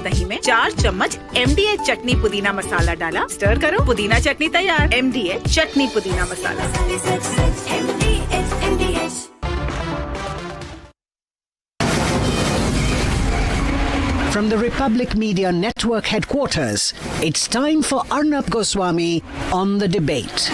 दही में 4 चम्मच MDH चटनी पुदीना मसाला डाला, स्टर करो, पुदीना चटनी तैयार। MDH चटनी पुदीना मसाला। From the Republic Media Network headquarters, it's time for Arnab Goswami on the debate.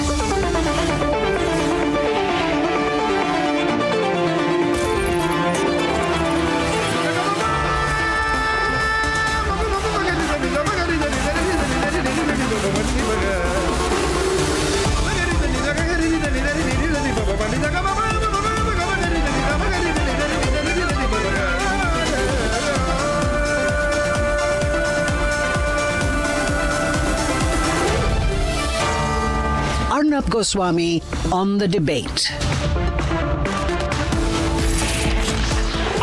Arnab Goswami on the debate.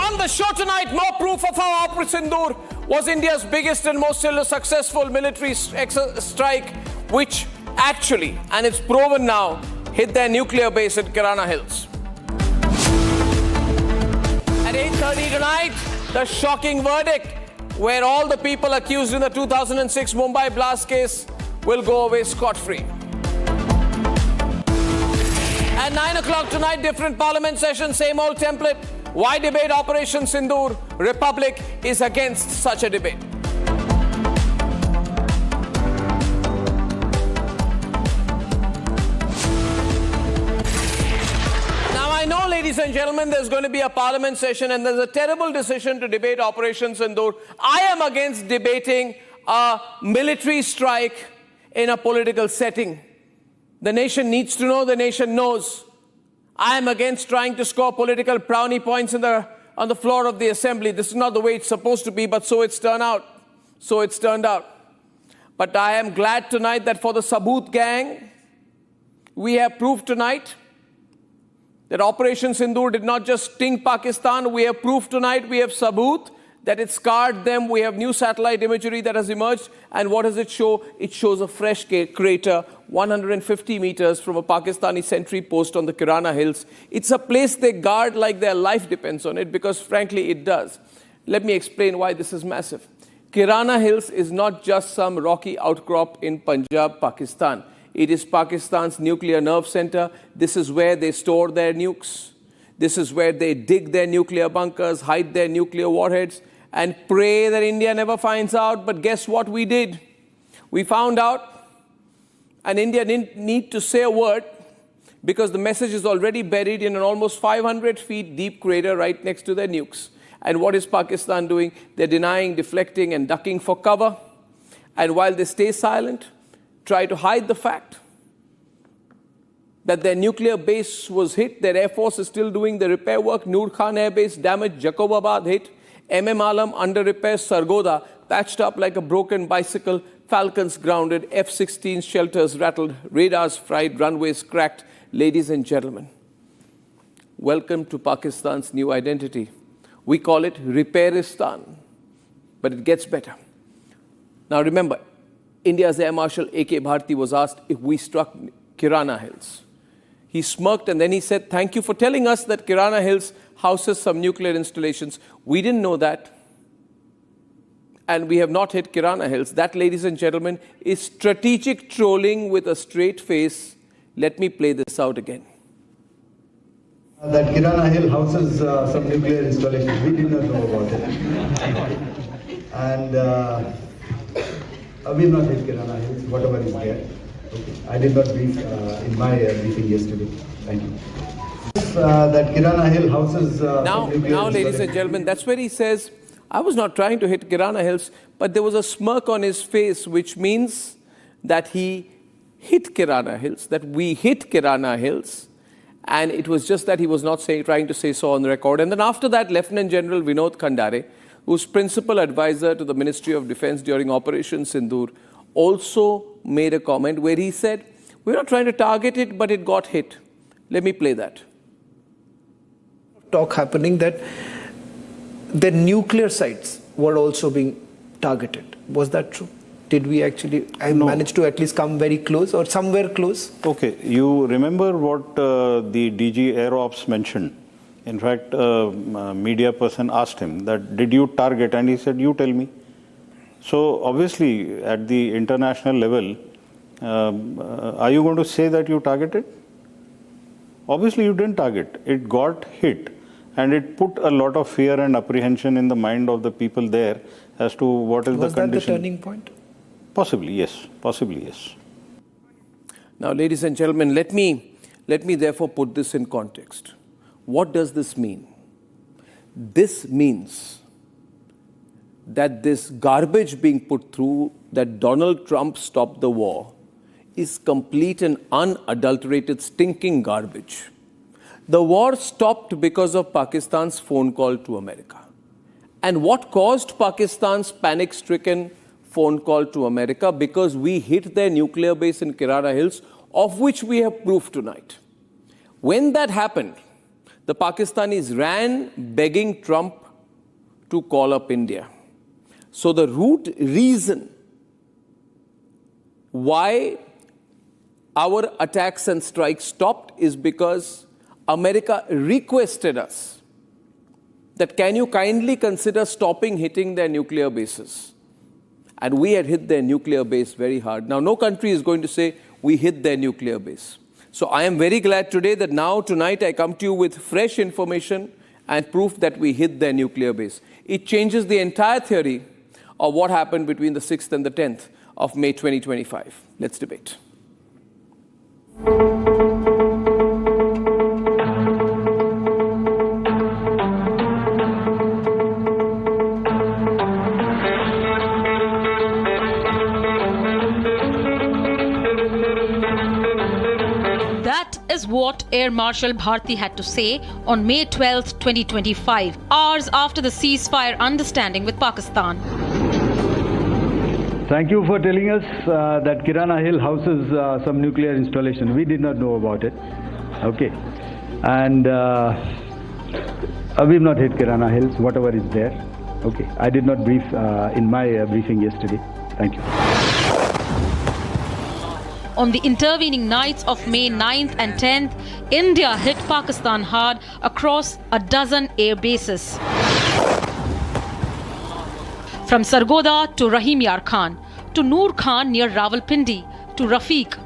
On the show tonight, more proof of how Operation Sindoor was India's biggest and most successful military strike, which actually, and it's proven now, hit their nuclear base at Kirana Hills. At 8:30 tonight, the shocking verdict, where all the people accused in the 2006 Mumbai blast case will go away scot-free. At 9 o'clock tonight, different parliament session, same old template. Why debate Operation Sindoor? Republic is against such a debate. Now, I know, ladies and gentlemen, there's going to be a parliament session and there's a terrible decision to debate Operation Sindoor. I am against debating a military strike in a political setting. The nation needs to know, the nation knows. I am against trying to score political brownie points on the floor of the assembly. This is not the way it's supposed to be, but so it's turned out. So it's turned out. But I am glad tonight that for the Sabut gang, we have proof tonight that Operation Sindoor did not just sting Pakistan. We have proof tonight, we have Sabut, that it scarred them. We have new satellite imagery that has emerged. And what does it show? It shows a fresh crater 150 meters from a Pakistani sentry post on the Kirana Hills. It's a place they guard like their life depends on it, because frankly it does. Let me explain why this is massive. Kirana Hills is not just some rocky outcrop in Punjab, Pakistan. It is Pakistan's nuclear nerve center. This is where they store their nukes. This is where they dig their nuclear bunkers, hide their nuclear warheads, and pray that India never finds out. But guess what we did? We found out, and India didn't need to say a word, because the message is already buried in an almost 500 feet deep crater right next to their nukes. And what is Pakistan doing? They're denying, deflecting, and ducking for cover. And while they stay silent, try to hide the fact that their nuclear base was hit. Their Air Force is still doing the repair work. Noor Khan Air Base damaged, Jacobabad hit, MM Alam under repair, Sargodha patched up like a broken bicycle, Falcons grounded, F-16 shelters rattled, radars fried, runways cracked. Ladies and gentlemen, welcome to Pakistan's new identity. We call it Repairistan, but it gets better. Now remember, India's Air Marshal A.K. Bharti was asked if we struck Kirana Hills. He smirked and then he said, "Thank you for telling us that Kirana Hills houses some nuclear installations. We didn't know that. And we have not hit Kirana Hills." That, ladies and gentlemen, is strategic trolling with a straight face. Let me play this out again. That Kirana Hill houses some nuclear installations. We did not know about it. And we have not hit Kirana Hills, whatever is there. Okay. I did not brief in my briefing yesterday. Thank you. That Kirana Hill houses now, ladies and gentlemen, that's where he says, I was not trying to hit Kirana Hills, but there was a smirk on his face, which means that he hit Kirana Hills, that we hit Kirana Hills, and it was just that he was not trying to say so on the record. And then after that, Lieutenant General Vinod Khandare, who's principal advisor to the Ministry of Defense during Operation Sindoor, also made a comment where he said, we're not trying to target it, but it got hit. Let me play that. Talk happening that the nuclear sites were also being targeted. Was that true? Did we actually manage to at least come very close or somewhere close? Okay, you remember what the DG Air Ops mentioned. In fact, a media person asked him that, did you target? And he said, you tell me. So obviously, at the international level, are you going to say that you targeted? Obviously, you didn't target. It got hit, and it put a lot of fear and apprehension in the mind of the people there as to what is the condition. Was that the turning point? Possibly, yes. Possibly, yes. Now, ladies and gentlemen, let me therefore put this in context. What does this mean? This means that this garbage being put through, that Donald Trump stopped the war, is complete and unadulterated stinking garbage. The war stopped because of Pakistan's phone call to America. And what caused Pakistan's panic-stricken phone call to America? Because we hit their nuclear base in Kirana Hills, of which we have proof tonight. When that happened, the Pakistanis ran begging Trump to call up India. So the root reason why our attacks and strikes stopped is because America requested us that can you kindly consider stopping hitting their nuclear bases? And we had hit their nuclear base very hard. Now, no country is going to say we hit their nuclear base. So I am very glad today that now, tonight, I come to you with fresh information and proof that we hit their nuclear base. It changes the entire theory of what happened between the 6th and the 10th of May 2025. Let's debate. That is what Air Marshal Bharti had to say on May 12, 2025, hours after the ceasefire understanding with Pakistan. Thank you for telling us that Kirana Hill houses some nuclear installation. We did not know about it. Okay. And we've not hit Kirana Hills, whatever is there. Okay. I did not brief in my briefing yesterday. Thank you. On the intervening nights of May 9th and 10th, India hit Pakistan hard across a dozen air bases. From Sargodha to Rahim Yar Khan, to Noor Khan near Rawalpindi, to Rafiq,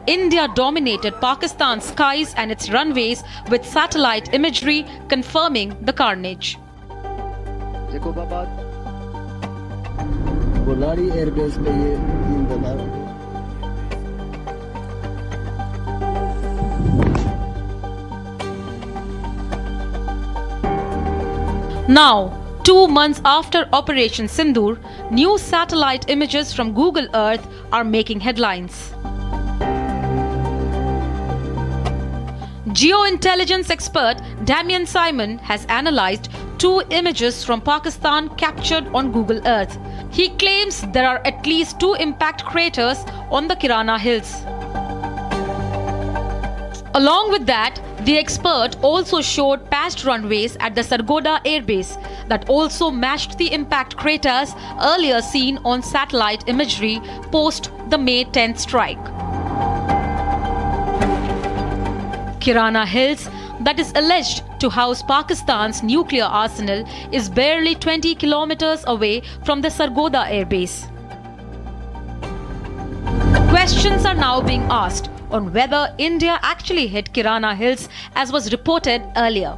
India dominated Pakistan's skies and its runways with satellite imagery confirming the carnage. airbase पे ये 3 दफा Now, 2 months after Operation Sindoor, new satellite images from Google Earth are making headlines. Geo-intelligence expert Damien Symon has analyzed 2 images from Pakistan captured on Google Earth. He claims there are at least 2 impact craters on the Kirana Hills. Along with that, the expert also showed patched runways at the Sargodha airbase that also matched the impact craters earlier seen on satellite imagery post the May 10th strike. Kirana Hills, that is alleged to house Pakistan's nuclear arsenal, is barely 20 kilometers away from the Sargodha airbase. Questions are now being asked on whether India actually hit Kirana Hills as was reported earlier.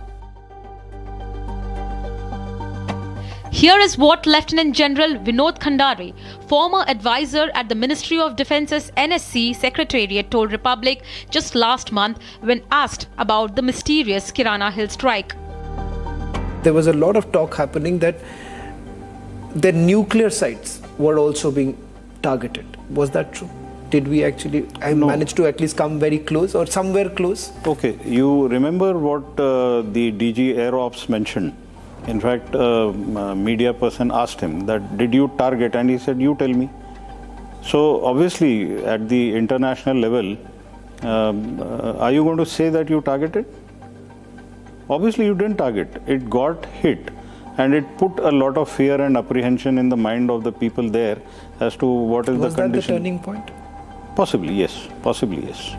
Here is what Lieutenant General Vinod Khandare, former advisor at the Ministry of Defence's NSC Secretariat, told Republic just last month when asked about the mysterious Kirana Hill strike. There was a lot of talk happening that the nuclear sites were also being targeted. Was that true? Did we actually manage to at least come very close or somewhere close? Okay, you remember what the DG Air Ops mentioned? In fact, a media person asked him that, did you target? And he said, you tell me. So obviously, at the international level, are you going to say that you targeted? Obviously, you didn't target. It got hit. And it put a lot of fear and apprehension in the mind of the people there as to what is the condition. Was that the turning point? Possibly, yes. Possibly, yes.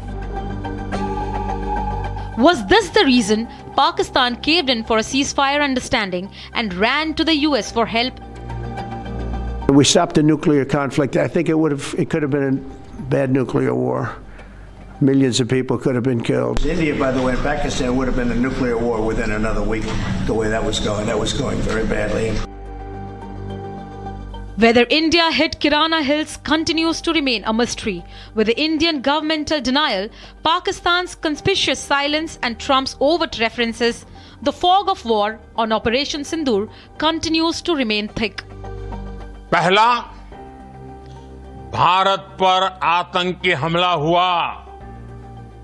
Was this the reason Pakistan caved in for a ceasefire understanding and ran to the US for help? We stopped the nuclear conflict. I think it could have been a bad nuclear war. Millions of people could have been killed. India, by the way, and Pakistan would have been a nuclear war within another week, the way that was going. That was going very badly. Whether India hit Kirana Hills continues to remain a mystery, with the Indian governmental denial, Pakistan's conspicuous silence and Trump's overt references, the fog of war on Operation Sindoor continues to remain thick. पहला, भारत पर आतंकी हमला हुआ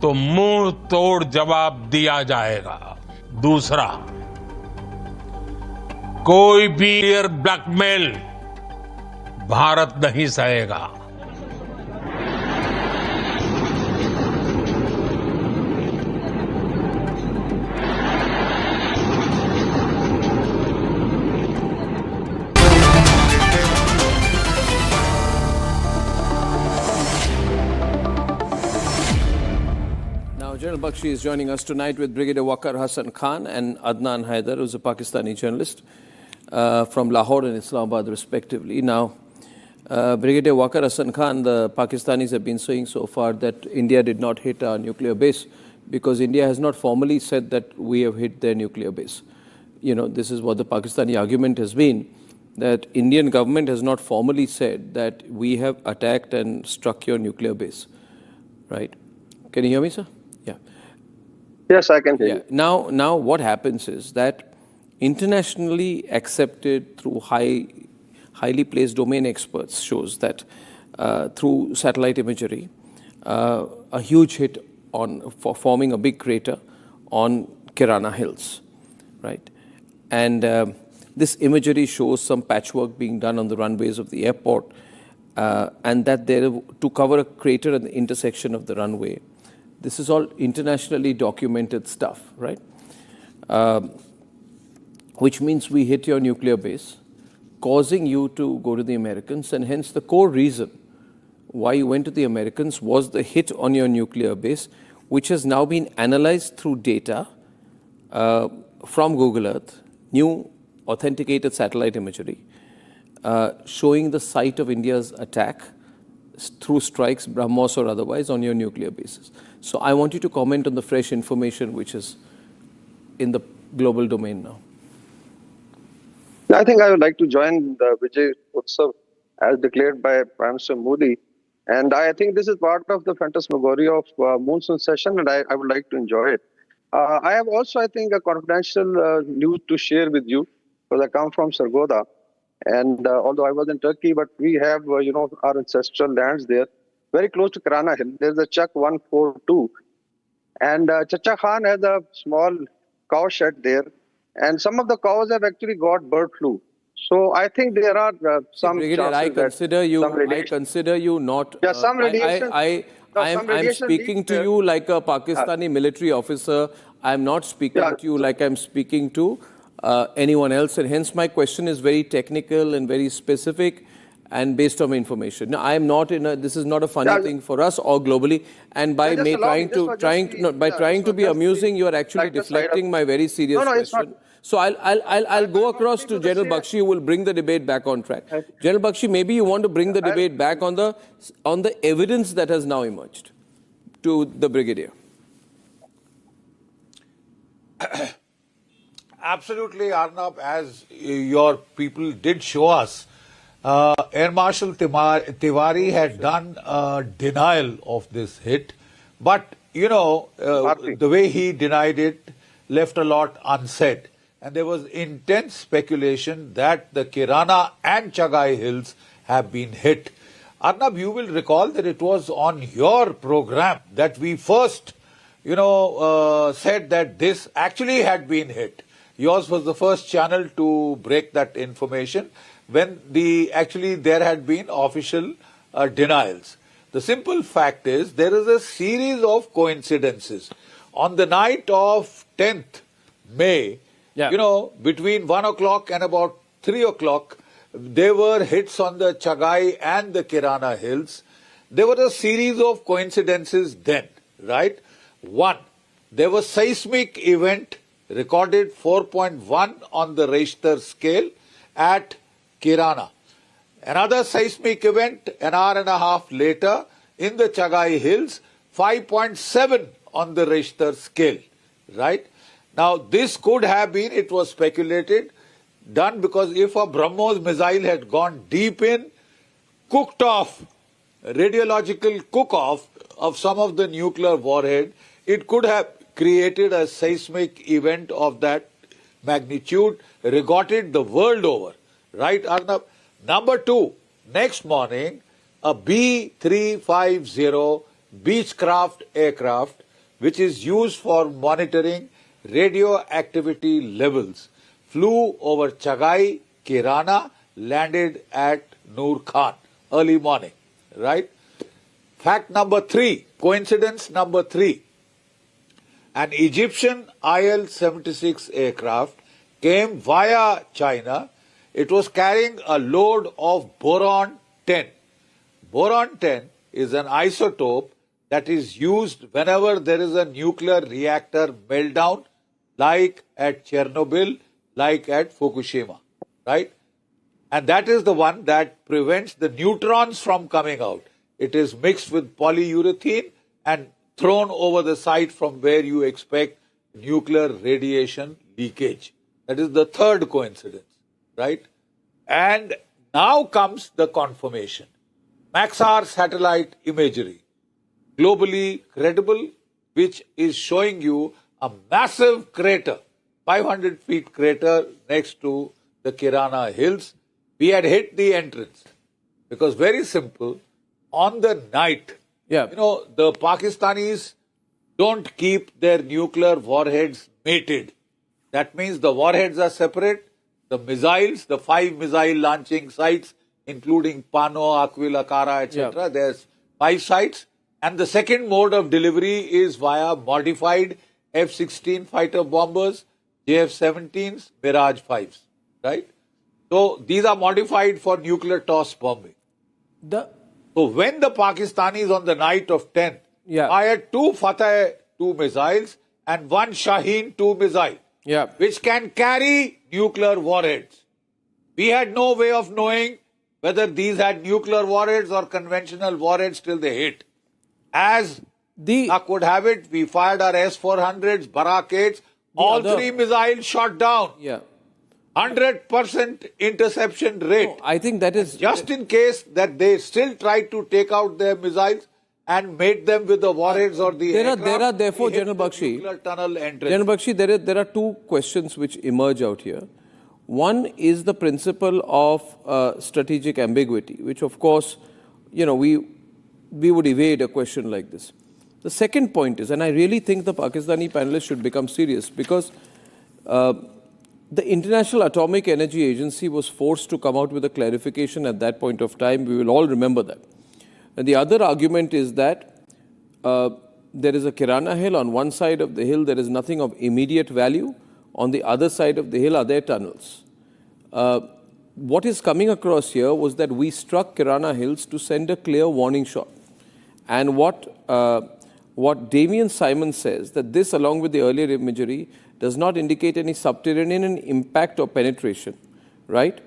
तो मुंह तोड़ जवाब दिया जाएगा। दूसरा, कोई भी ब्लैकमेल भारत नहीं सहेगा। General Bakshi is joining us tonight with Brigadier Waqar Hassan Khan and Adnan Haider, who's a Pakistani journalist from Lahore and Islamabad, respectively. Now, Brigadier Waqar Hassan Khan, the Pakistanis have been saying so far that India did not hit our nuclear base because India has not formally said that we have hit their nuclear base. You know, this is what the Pakistani argument has been, that Indian government has not formally said that we have attacked and struck your nuclear base. Right? Can you hear me, sir? Yeah. Yes, I can hear you. Now what happens is that internationally accepted through highly placed domain experts shows that through satellite imagery, a huge hit for forming a big crater on Kirana Hills, right? And this imagery shows some patchwork being done on the runways of the airport, and that to cover a crater at the intersection of the runway. This is all internationally documented stuff, right? Which means we hit your nuclear base, causing you to go to the Americans, and hence the core reason why you went to the Americans was the hit on your nuclear base, which has now been analyzed through data from Google Earth, new authenticated satellite imagery, showing the site of India's attack through strikes, BrahMos or otherwise, on your nuclear bases. So I want you to comment on the fresh information which is in the global domain now. I think I would like to join the Vijay Utsav as declared by Prime Minister Modi. And I think this is part of the phantasmagoria of monsoon session, and I would like to enjoy it. I have also, I think, a confidential news to share with you, because I come from Sargodha. And although I was in Turkey, but we have, our ancestral lands there, very close to Kirana Hill. There's a Chak 142. And Chacha Khan has a small cow shed there. And some of the cows have actually got bird flu. So I think there are some chances I consider you not... Yeah, some radiation. I'm speaking to you like a Pakistani military officer. I'm not speaking to you like I'm speaking to anyone else, and hence my question is very technical and very specific and based on information. Now, I am not this is not a funny thing for us or globally, and by trying to be amusing, you are actually deflecting my very serious question. So I'll go across to General Bakshi, who will bring the debate back on track. General Bakshi, maybe you want to bring the debate back on the evidence that has now emerged to the Brigadier. Absolutely, Arnab, as your people did show us, Air Marshal Tiwari had done a denial of this hit, but, the way he denied it left a lot unsaid. And there was intense speculation that the Kirana and Chagai Hills have been hit. Arnab, you will recall that it was on your program that we first, said that this actually had been hit. Yours was the first channel to break that information when there had been official denials. The simple fact is there is a series of coincidences. On the night of 10th May, between 1 o'clock and about 3 o'clock, there were hits on the Chagai and the Kirana Hills. There were a series of coincidences then, right? One, there was seismic event recorded 4.1 on the Richter scale at Kirana. Another seismic event an hour and a half later in the Chagai Hills, 5.7 on the Richter scale, right? Now, this could have been, it was speculated, done because if a BrahMos missile had gone deep in, cooked off, radiological cook-off of some of the nuclear warhead, it could have created a seismic event of that magnitude, retorted the world over, right, Arnab? Number two, next morning, a B-350 Beechcraft aircraft, which is used for monitoring radioactivity levels, flew over Chagai, Kirana, landed at Noor Khan, early morning, right? Fact number three, coincidence number three, an Egyptian IL-76 aircraft came via China. It was carrying a load of boron-10. Boron-10 is an isotope that is used whenever there is a nuclear reactor meltdown, like at Chernobyl, like at Fukushima, right? And that is the one that prevents the neutrons from coming out. It is mixed with polyurethane and thrown over the site from where you expect nuclear radiation leakage. That is the third coincidence, right? And now comes the confirmation. Maxar satellite imagery, globally credible, which is showing you a massive crater, 500 feet crater next to the Kirana Hills. We had hit the entrance because very simple, on the night, you know, the Pakistanis don't keep their nuclear warheads mated. That means the warheads are separate. The missiles, the 5 missile launching sites, including Pano, Aquila, Kara, etc. There's 5 sites. And the second mode of delivery is via modified F-16 fighter bombers, JF-17s, Mirage 5s, right? So these are modified for nuclear toss bombing. So when the Pakistanis on the night of 10th fired 2 Fateh 2 missiles and 1 Shaheen 2 missile, which can carry nuclear warheads. We had no way of knowing whether these had nuclear warheads or conventional warheads till they hit. As luck would have it, we fired our S-400s, Barak-8s, all 3 missiles shot down. 100% interception rate. No, I think that is... Just in case that they still tried to take out their missiles and made them with the warheads or the aircraft. There are therefore, General Bakshi, there are 2 questions which emerge out here. One is the principle of strategic ambiguity, which of course, you know, we would evade a question like this. The second point is, and I really think the Pakistani panelists should become serious, because the International Atomic Energy Agency was forced to come out with a clarification at that point of time. We will all remember that. And the other argument is that there is a Kirana Hill. On one side of the hill, there is nothing of immediate value. On the other side of the hill are there tunnels. What is coming across here was that we struck Kirana Hills to send a clear warning shot. And what Damien Symon says, that this, along with the earlier imagery, does not indicate any subterranean impact or penetration, right?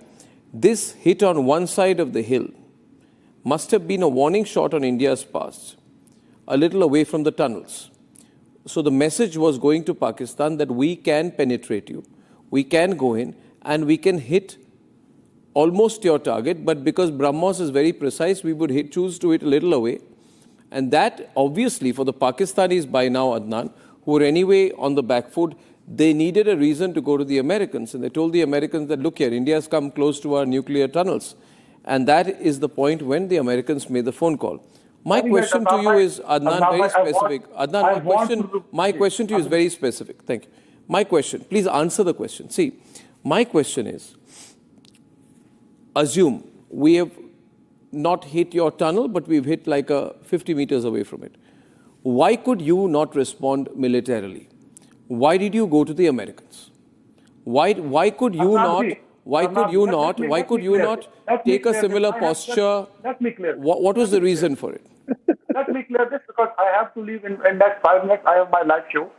This hit on one side of the hill must have been a warning shot on India's past, a little away from the tunnels. So the message was going to Pakistan that we can penetrate you, we can go in, and we can hit almost your target, but because BrahMos is very precise, we would choose to hit a little away. And that, obviously, for the Pakistanis by now, Adnan, who were anyway on the back foot, they needed a reason to go to the Americans. And they told the Americans that, look here, India has come close to our nuclear tunnels. And that is the point when the Americans made the phone call. My question to you is, Adnan, very specific. Adnan, my question to you is very specific. Thank you. My question, please answer the question. See, my question is, assume we have not hit your tunnel, but we've hit like 50 meters away from it. Why could you not respond militarily? Why did you go to the Americans? Why could you not? Why could you not take a similar posture? Let me clear. What was the reason for it? Let me clear this, because I have to leave in that 5 minutes. I have my live show.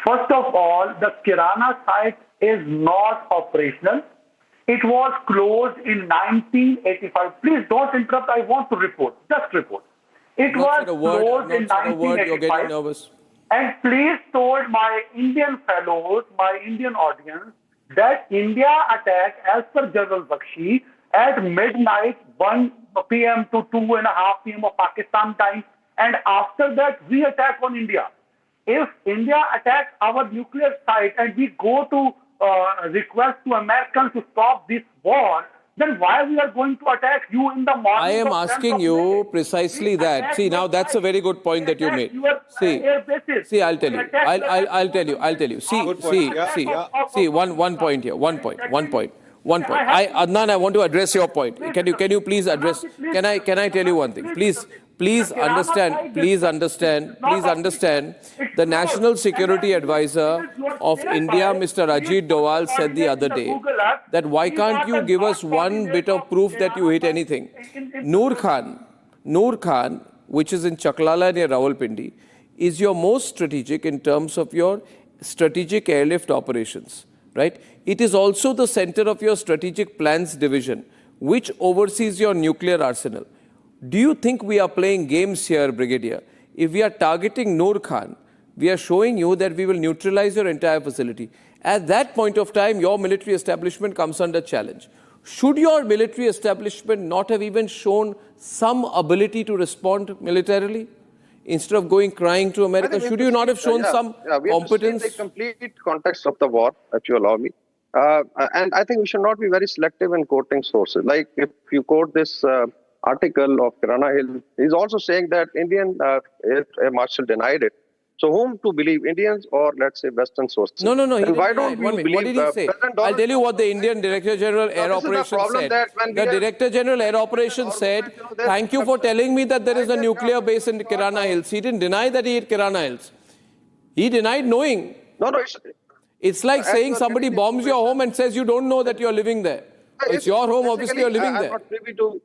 First of all, the Kirana site is not operational. It was closed in 1985. Please don't interrupt. I want to report. Just report. It was closed in 1985. You're getting nervous. And please told my Indian fellows, my Indian audience, that India attacked, as per General Bakshi, at midnight, 1 p.m. to 2:30 p.m. of Pakistan time. And after that, we attack on India. If India attacks our nuclear site and we go to request to Americans to stop this war, then why we are going to attack you in the morning? I am asking you precisely that. See, now that's a very good point that you made. See, I'll tell you. I'll tell you. See, one point here. One point. Adnan, I want to address your point. Can you please address? Can I tell you one thing? Please understand. The National Security Advisor of India, Mr. Ajit Doval, said the other day that why can't you give us one bit of proof that you hit anything? Noor Khan, which is in Chaklala near Rawalpindi, is your most strategic in terms of your strategic airlift operations, right? It is also the center of your strategic plans division, which oversees your nuclear arsenal. Do you think we are playing games here, Brigadier? If we are targeting Noor Khan, we are showing you that we will neutralize your entire facility. At that point of time, your military establishment comes under challenge. Should your military establishment not have even shown some ability to respond militarily? Instead of going crying to America, should you not have shown some competence? We have to see the complete context of the war, if you allow me. And I think we should not be very selective in quoting sources. Like if you quote this article of Kirana Hills, he's also saying that Indian Air Marshal denied it. So whom to believe, Indians or let's say Western sources? No. Why don't we believe? What did he say? I'll tell you what the Indian Director General Air Operations said. The Director General Air Operations said, thank you for telling me that there is a nuclear base in Kirana Hills. He didn't deny that he hit Kirana Hills. He denied knowing. No. It's like saying somebody bombs your home and says you don't know that you're living there. It's your home, obviously you're living there. I'm not privy to,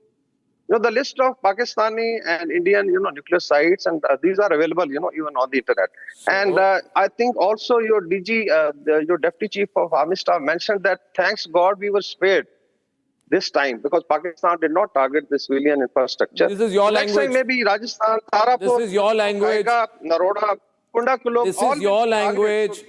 the list of Pakistani and Indian, nuclear sites, and these are available, even on the internet. And I think also your DG, your Deputy Chief of Army Staff mentioned that thanks God we were spared this time because Pakistan did not target the civilian infrastructure. This is your Next language. time maybe Rajasthan, Tarapur, this is your language. Naroda, Kundakulum. This is your language.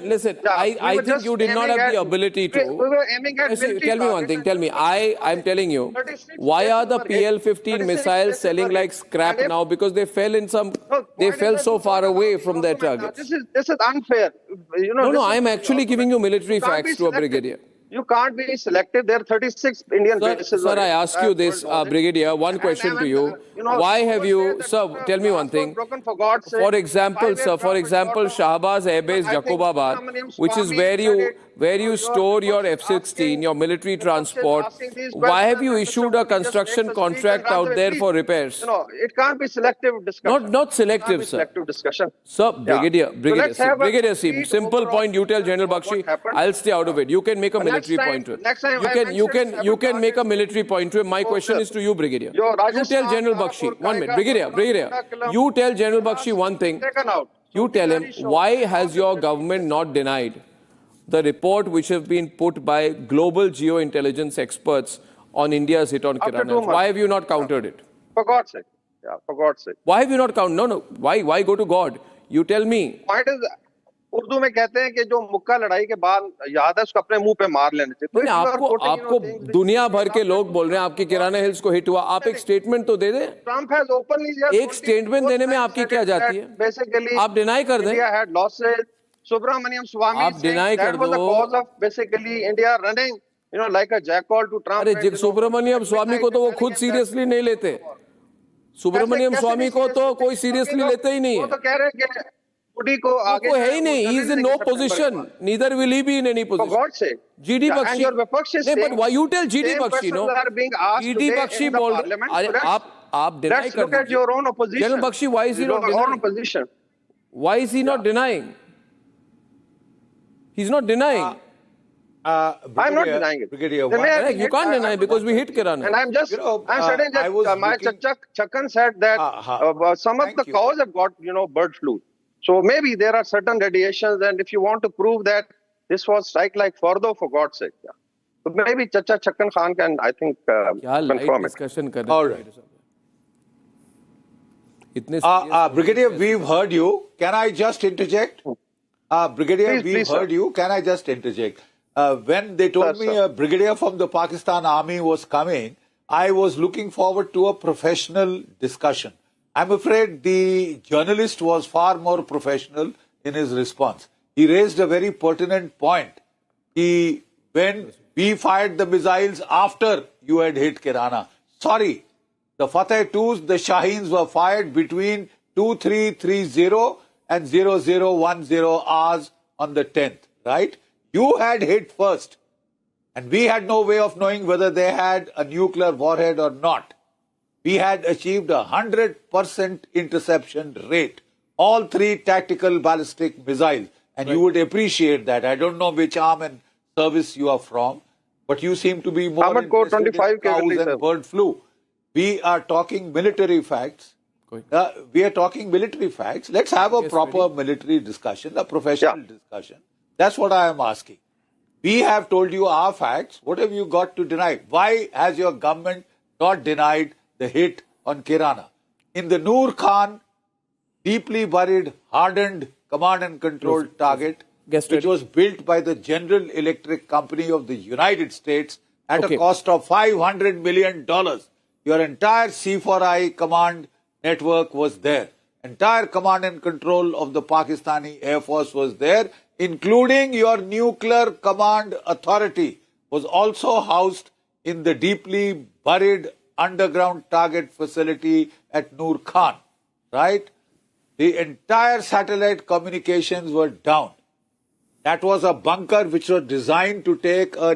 Listen. I think you did not have the ability to. We were aiming at Tell me one thing. Tell me. I'm telling you. Why are the PL-15 missiles selling like scrap now? Because they fell so far away from their targets. This is unfair. No. I'm actually giving you military facts to a brigadier. You can't be selective. There are 36 Indian bases. Sir, I ask you this, Brigadier, one question to you. Why have you, sir, tell me one thing. For example, Shahbaz Airbase, Jacobabad, which is where you store your F-16, your military transport. Why have you issued a construction contract out there for repairs? It can't be selective discussion. Not selective, sir. Selective discussion. Sir, Brigadier, simple point. You tell General Bakshi, I'll stay out of it. You can make a military point to it. You can make a military point to it. My question is to you, Brigadier. You tell General Bakshi, 1 minute, Brigadier, you tell General Bakshi one thing. You tell him, why has your government not denied the report which has been put by global geo-intelligence experts on India's hit on Kirana Hills? Why have you not countered it? For God's sake. Yeah, for God's sake. Why have you not countered? No. Why go to God? You tell me. Point is, Urdu में कहते हैं कि जो मुक्का लड़ाई के बाद याद है उसको अपने मुंह पे मार लेने चाहिए। आपको दुनिया भर के लोग बोल रहे हैं आपकी किराना हिल्स को हिट हुआ, आप एक स्टेटमेंट तो दे दें। ट्रम्प हैज ओपनली एक स्टेटमेंट देने में आपकी क्या जाती है? बेसिकली आप डिनाई कर दें। India had losses, Subramanian Swamy आप डिनाई कर दो। Cause of basically India running like a jackal to Trump. अरे सुब्रमण्यम स्वामी को तो वो खुद सीरियसली नहीं लेते। सुब्रमण्यम स्वामी को तो कोई सीरियसली लेते ही नहीं है। वो तो कह रहे हैं कि को आगे है ही नहीं, he is in no position, neither will he be in any position. For God's sake. GD Bakshi, but why you tell GD Bakshi, no? GD Bakshi बोल आप deny कर Look at your own opposition. General Bakshi, why is he not denying? Why is he not denying? He's not denying. I'm not denying it. You can't deny because we hit Kirana. And I'm saying that my Chakkan said that some of the cows have got, bird flu. So maybe there are certain radiations, and if you want to prove that this was strike like Fardo, for God's sake, maybe Chacha Chakkan Khan can, I think, confirm it. All right. Brigadier, we've heard you. Can I just interject? Brigadier, we've heard you. Can I just interject? When they told me a brigadier from the Pakistan Army was coming, I was looking forward to a professional discussion. I'm afraid the journalist was far more professional in his response. He raised a very pertinent point. When we fired the missiles after you had hit Kirana, sorry, the Fateh 2s, the Shaheens were fired between 2330 and 0010 hours on the 10th, right? You had hit first. And we had no way of knowing whether they had a nuclear warhead or not. We had achieved 100% interception rate. All 3 tactical ballistic missiles. And you would appreciate that. I don't know which arm and service you are from, but you seem to be more interested in cows and bird flu. We are talking military facts. Let's have a proper military discussion, a professional discussion. That's what I am asking. We have told you our facts. What have you got to deny? Why has your government not denied the hit on Kirana? In the Noor Khan, deeply buried, hardened command and control target, which was built by the General Electric Company of the United States at a cost of $500 million. Your entire C4I command network was there. Entire command and control of the Pakistani Air Force was there, including your nuclear command authority was also housed in the deeply buried underground target facility at Noor Khan, right? The entire satellite communications were down. That was a bunker which was designed to take a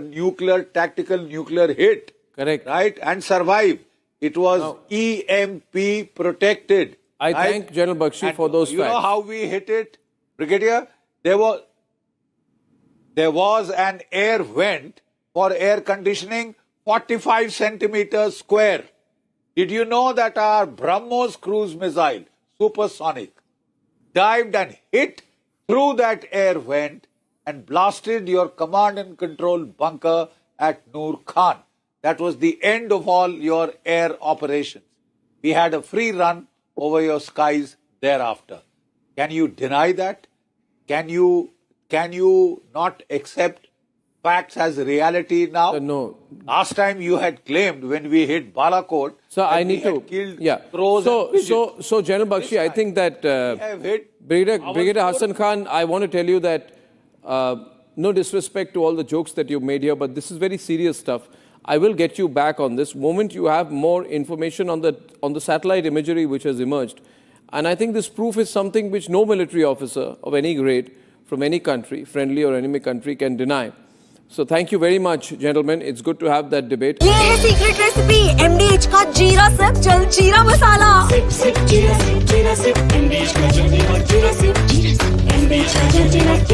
tactical nuclear hit. Correct. Right? And survive. It was EMP protected. I thank General Bakshi for those facts. You know how we hit it, Brigadier? There was an air vent for air conditioning 45 centimeters square. Did you know that our BrahMos cruise missile, supersonic, dived and hit through that air vent and blasted your command and control bunker at Noor Khan? That was the end of all your air operations. We had a free run over your skies thereafter. Can you deny that? Can you not accept facts as reality now? No. Last time you had claimed when we hit Balakot, so I need to killed crows and pigeons. So General Bakshi, I think that Brigadier Hassan Khan, I want to tell you that no disrespect to all the jokes that you made here, but this is very serious stuff. I will get you back on this moment you have more information on the satellite imagery which has emerged. And I think this proof is something which no military officer of any grade from any country, friendly or enemy country, can deny. So thank you very much, gentlemen. It's good to have that debate. ये है secret recipe MDH का जीरा SIP जल जीरा मसाला। SIP SIP जीरा SIP MDH का जल जीरा सिप MDH का जल जीरा सिप।